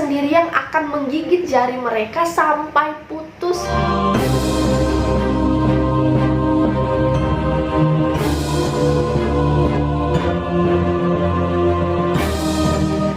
sendiri yang akan menggigit jari mereka sampai putus.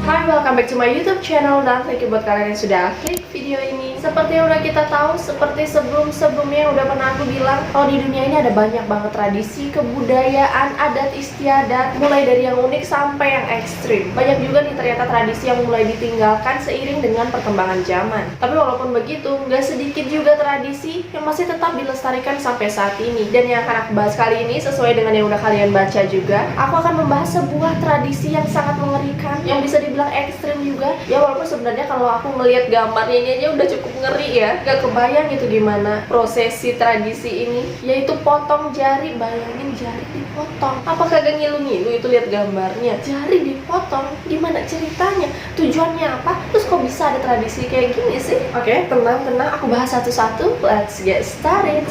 Hai, welcome back to my YouTube channel, dan thank you buat kalian yang sudah klik video ini. Seperti yang udah kita tahu, seperti sebelumnya yang udah pernah aku bilang, kalau di dunia ini ada banyak banget tradisi, kebudayaan, adat istiadat, mulai dari yang unik sampai yang ekstrim. Banyak juga nih ternyata tradisi yang mulai ditinggalkan seiring dengan perkembangan zaman. Tapi walaupun begitu, nggak sedikit juga tradisi yang masih tetap dilestarikan sampai saat ini. Dan yang akan aku bahas kali ini, sesuai dengan yang udah kalian baca juga, aku akan membahas sebuah tradisi yang sangat mengerikan, yang bisa dibilang ekstrim juga. Ya walaupun sebenarnya kalau aku melihat gambarnya ini aja udah cukup ngeri ya. Gak kebayang gitu gimana prosesi tradisi ini, yaitu potong jari. Bayangin jari dipotong. Apa kagak ngilu-ngilu itu lihat gambarnya? Jari dipotong, gimana ceritanya? Tujuannya apa? Terus kok bisa ada tradisi kayak gini sih? Oke, tenang, aku bahas satu-satu. Let's get started.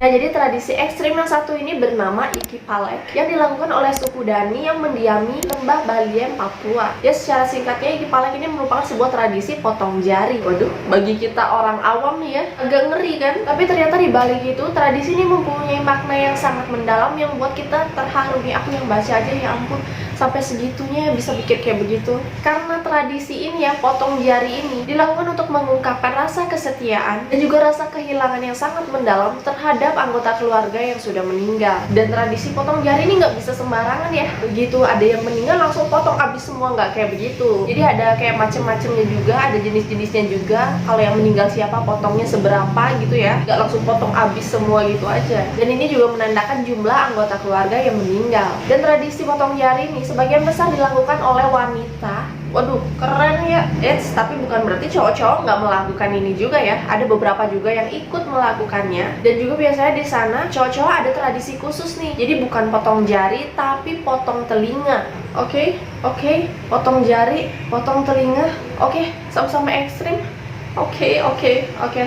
Nah, jadi tradisi ekstrim yang satu ini bernama Ikipalek, yang dilakukan oleh suku Dani yang mendiami lembah Baliem, Papua. Ya, secara singkatnya Ikipalek ini merupakan sebuah tradisi potong jari. Waduh, bagi kita orang awam nih ya, agak ngeri kan? Tapi ternyata di balik itu, tradisi ini mempunyai makna yang sangat mendalam yang membuat kita terharu nih. Aku yang baca aja, ya ampun, sampai segitunya bisa pikir kayak begitu. Karena tradisi ini ya, potong jari ini dilakukan untuk mengungkapkan rasa kesetiaan dan juga rasa kehilangan yang sangat mendalam terhadap anggota keluarga yang sudah meninggal. Dan tradisi potong jari ini nggak bisa sembarangan ya. Begitu ada yang meninggal langsung potong habis semua, nggak kayak begitu. Jadi ada kayak macem-macemnya juga, ada jenis-jenisnya juga. Kalau yang meninggal siapa, potongnya seberapa gitu ya, nggak langsung potong habis semua gitu aja. Dan ini juga menandakan jumlah anggota keluarga yang meninggal. Dan tradisi potong jari ini sebagian besar dilakukan oleh wanita. Waduh, keren ya. Tapi bukan berarti cowok-cowok nggak melakukan ini juga ya. Ada beberapa juga yang ikut melakukannya. Dan juga biasanya di sana cowok-cowok ada tradisi khusus nih. Jadi bukan potong jari, tapi potong telinga. Oke, potong jari, potong telinga. Oke, sama-sama ekstrim. Oke,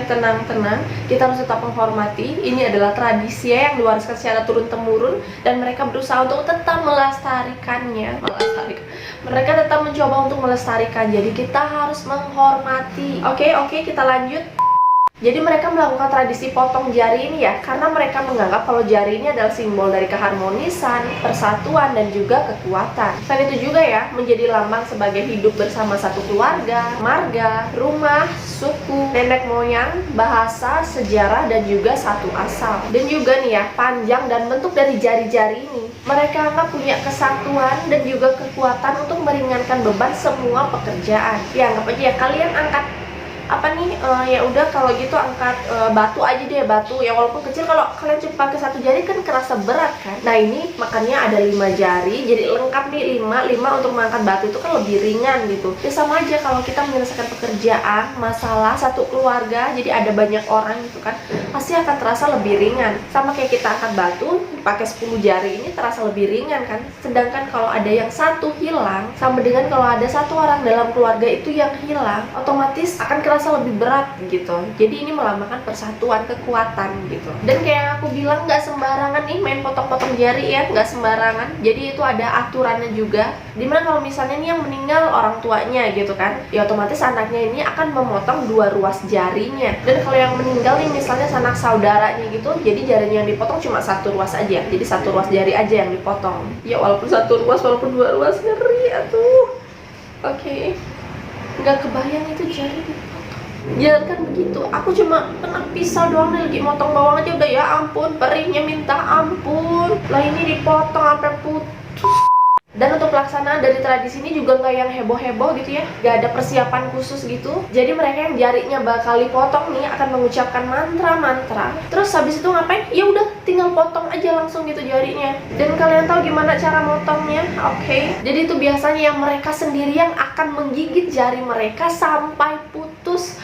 tenang. Kita harus tetap menghormati. Ini adalah tradisi yang diwariskan secara turun-temurun, dan mereka berusaha untuk tetap melestarikannya. Mereka tetap mencoba untuk melestarikan. Jadi kita harus menghormati. Oke, kita lanjut. Jadi mereka melakukan tradisi potong jari ini ya, karena mereka menganggap kalau jari ini adalah simbol dari keharmonisan, persatuan, dan juga kekuatan. Selain itu juga ya, menjadi lambang sebagai hidup bersama satu keluarga, marga, rumah, suku, nenek moyang, bahasa, sejarah, dan juga satu asal. Dan juga nih ya, panjang dan bentuk dari jari-jari ini, mereka anggap punya kesatuan dan juga kekuatan untuk meringankan beban semua pekerjaan. Ya, anggap aja ya, kalian angkat apa nih, ya udah kalau gitu angkat batu aja deh, batu ya walaupun kecil. Kalau kalian cuma pakai satu jari kan kerasa berat kan. Nah ini makanya ada 5 jari, jadi lengkap nih 5 untuk mengangkat batu itu kan lebih ringan gitu. Ya sama aja kalau kita menyelesaikan pekerjaan, masalah satu keluarga, jadi ada banyak orang gitu kan, pasti akan terasa lebih ringan. Sama kayak kita angkat batu pakai 10 jari ini terasa lebih ringan kan. Sedangkan kalau ada yang satu hilang, sama dengan kalau ada satu orang dalam keluarga itu yang hilang, otomatis akan kerasa lebih berat gitu. Jadi ini melambangkan persatuan, kekuatan gitu. Dan kayak yang aku bilang, nggak sembarangan nih main potong-potong jari ya, nggak sembarangan. Jadi itu ada aturannya juga. Dimana kalau misalnya nih yang meninggal orang tuanya gitu kan, ya otomatis anaknya ini akan memotong 2 ruas jarinya. Dan kalau yang meninggal nih misalnya sanak saudaranya gitu, jadi jarinya yang dipotong cuma 1 ruas aja. Jadi 1 ruas jari aja yang dipotong. Ya walaupun 1 ruas, walaupun 2 ruas, ngeri atuh. Oke. Nggak kebayang itu jari dipotong. Jangan kan begitu, aku cuma kena pisau doang nih, lagi motong bawang aja udah ya ampun, perihnya minta ampun. Lah ini dipotong sampai putus. Dan untuk pelaksanaan dari tradisi ini juga nggak yang heboh-heboh gitu ya, nggak ada persiapan khusus gitu. Jadi mereka yang jarinya bakal dipotong nih akan mengucapkan mantra-mantra. Terus habis itu ngapain? Ya udah tinggal potong aja langsung gitu jarinya. Dan kalian tahu gimana cara motongnya? Oke. Jadi itu biasanya yang mereka sendiri yang akan menggigit jari mereka sampai putus.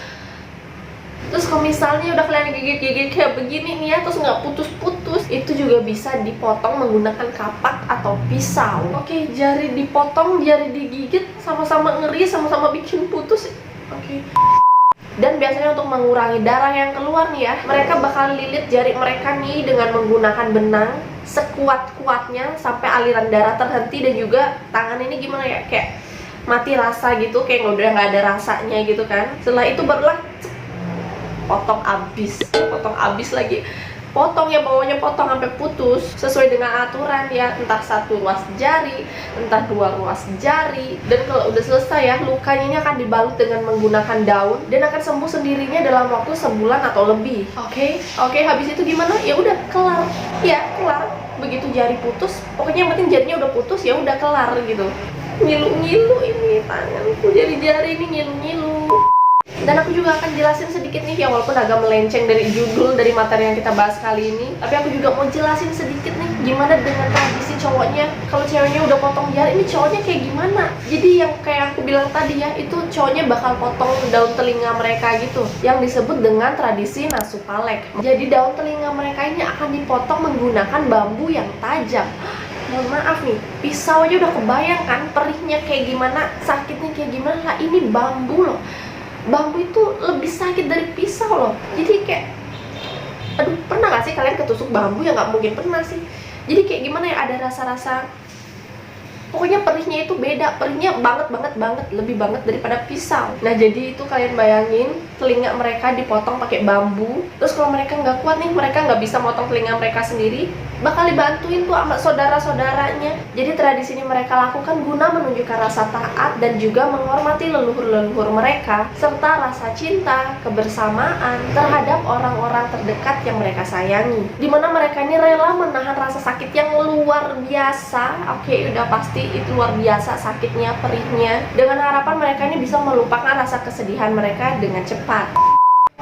Terus kalau misalnya udah kalian gigit-gigit kayak begini nih ya, terus nggak putus-putus, itu juga bisa dipotong menggunakan kapak atau pisau. Oke, jari dipotong, jari digigit, sama-sama ngeri, sama-sama bikin putus. Oke. Dan biasanya untuk mengurangi darah yang keluar nih ya, mereka bakal lilit jari mereka nih dengan menggunakan benang. sekuat-kuatnya sampai aliran darah terhenti, dan juga tangan ini gimana ya, kayak mati rasa gitu, kayak udah nggak ada rasanya gitu kan. Setelah itu barulah potong abis lagi, potong ya, bawahnya potong sampai putus sesuai dengan aturan ya, entah 1 ruas jari, entah 2 ruas jari. Dan kalau udah selesai ya, lukanya ini akan dibalut dengan menggunakan daun dan akan sembuh sendirinya dalam waktu sebulan atau lebih. Oke, habis itu gimana? Ya udah kelar. Ya, kelar. Begitu jari putus, pokoknya yang penting jarinya udah putus, ya udah kelar gitu. Ngilu-ngilu ini tanganku, jari-jari ini ngilu-ngilu. Dan aku juga akan jelasin sedikit nih ya, walaupun agak melenceng dari judul, dari materi yang kita bahas kali ini, tapi aku juga mau jelasin sedikit nih gimana dengan tradisi cowoknya. Kalau ceweknya udah potong jari, ini cowoknya kayak gimana? Jadi yang kayak aku bilang tadi ya, itu cowoknya bakal potong daun telinga mereka gitu, yang disebut dengan tradisi nasupalek. Jadi daun telinga mereka ini akan dipotong menggunakan bambu yang tajam. Mohon maaf nih, pisau aja udah kebayang kan perihnya kayak gimana, sakitnya kayak gimana. Lah ini bambu loh, bambu itu lebih sakit dari pisau loh. Jadi kayak, aduh, pernah gak sih kalian ketusuk bambu? Ya nggak mungkin pernah sih. Jadi kayak gimana ya, ada rasa-rasa, pokoknya perihnya itu beda, perihnya banget, lebih banget daripada pisau. Nah jadi itu kalian bayangin, telinga mereka dipotong pakai bambu. Terus kalau mereka nggak kuat nih, mereka nggak bisa motong telinga mereka sendiri, bakal dibantuin tuh sama saudara-saudaranya. Jadi tradisi ini mereka lakukan guna menunjukkan rasa taat dan juga menghormati leluhur-leluhur mereka, serta rasa cinta, kebersamaan terhadap orang-orang terdekat yang mereka sayangi. Dimana mereka ini rela menahan rasa sakit yang luar biasa. Oke, udah pasti itu luar biasa sakitnya, perihnya, dengan harapan mereka ini bisa melupakan rasa kesedihan mereka dengan cepat.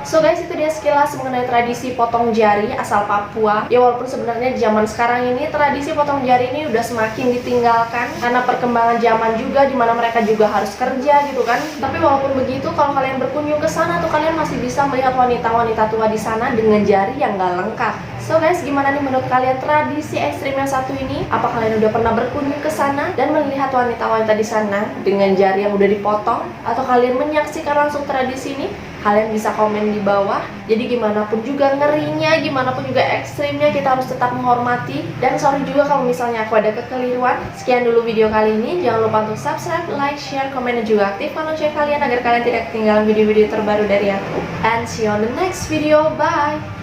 So guys, itu dia sekilas mengenai tradisi potong jari asal Papua. Ya walaupun sebenarnya di zaman sekarang ini tradisi potong jari ini udah semakin ditinggalkan karena perkembangan zaman juga, dimana mereka juga harus kerja gitu kan. Tapi walaupun begitu, kalau kalian berkunjung ke sana tuh kalian masih bisa melihat wanita-wanita tua di sana dengan jari yang gak lengkap. So guys, gimana nih menurut kalian tradisi ekstrim yang satu ini? Apa kalian udah pernah berkunjung ke sana dan melihat wanita-wanita di sana dengan jari yang udah dipotong? Atau kalian menyaksikan langsung tradisi ini? Kalian bisa komen di bawah. Jadi gimana pun juga ngerinya, gimana pun juga ekstrimnya, kita harus tetap menghormati. Dan sorry juga kalau misalnya aku ada kekeliruan. Sekian dulu video kali ini. Jangan lupa untuk subscribe, like, share, komen, dan juga aktifkan lonceng kalian agar kalian tidak ketinggalan video-video terbaru dari aku. And see you on the next video. Bye!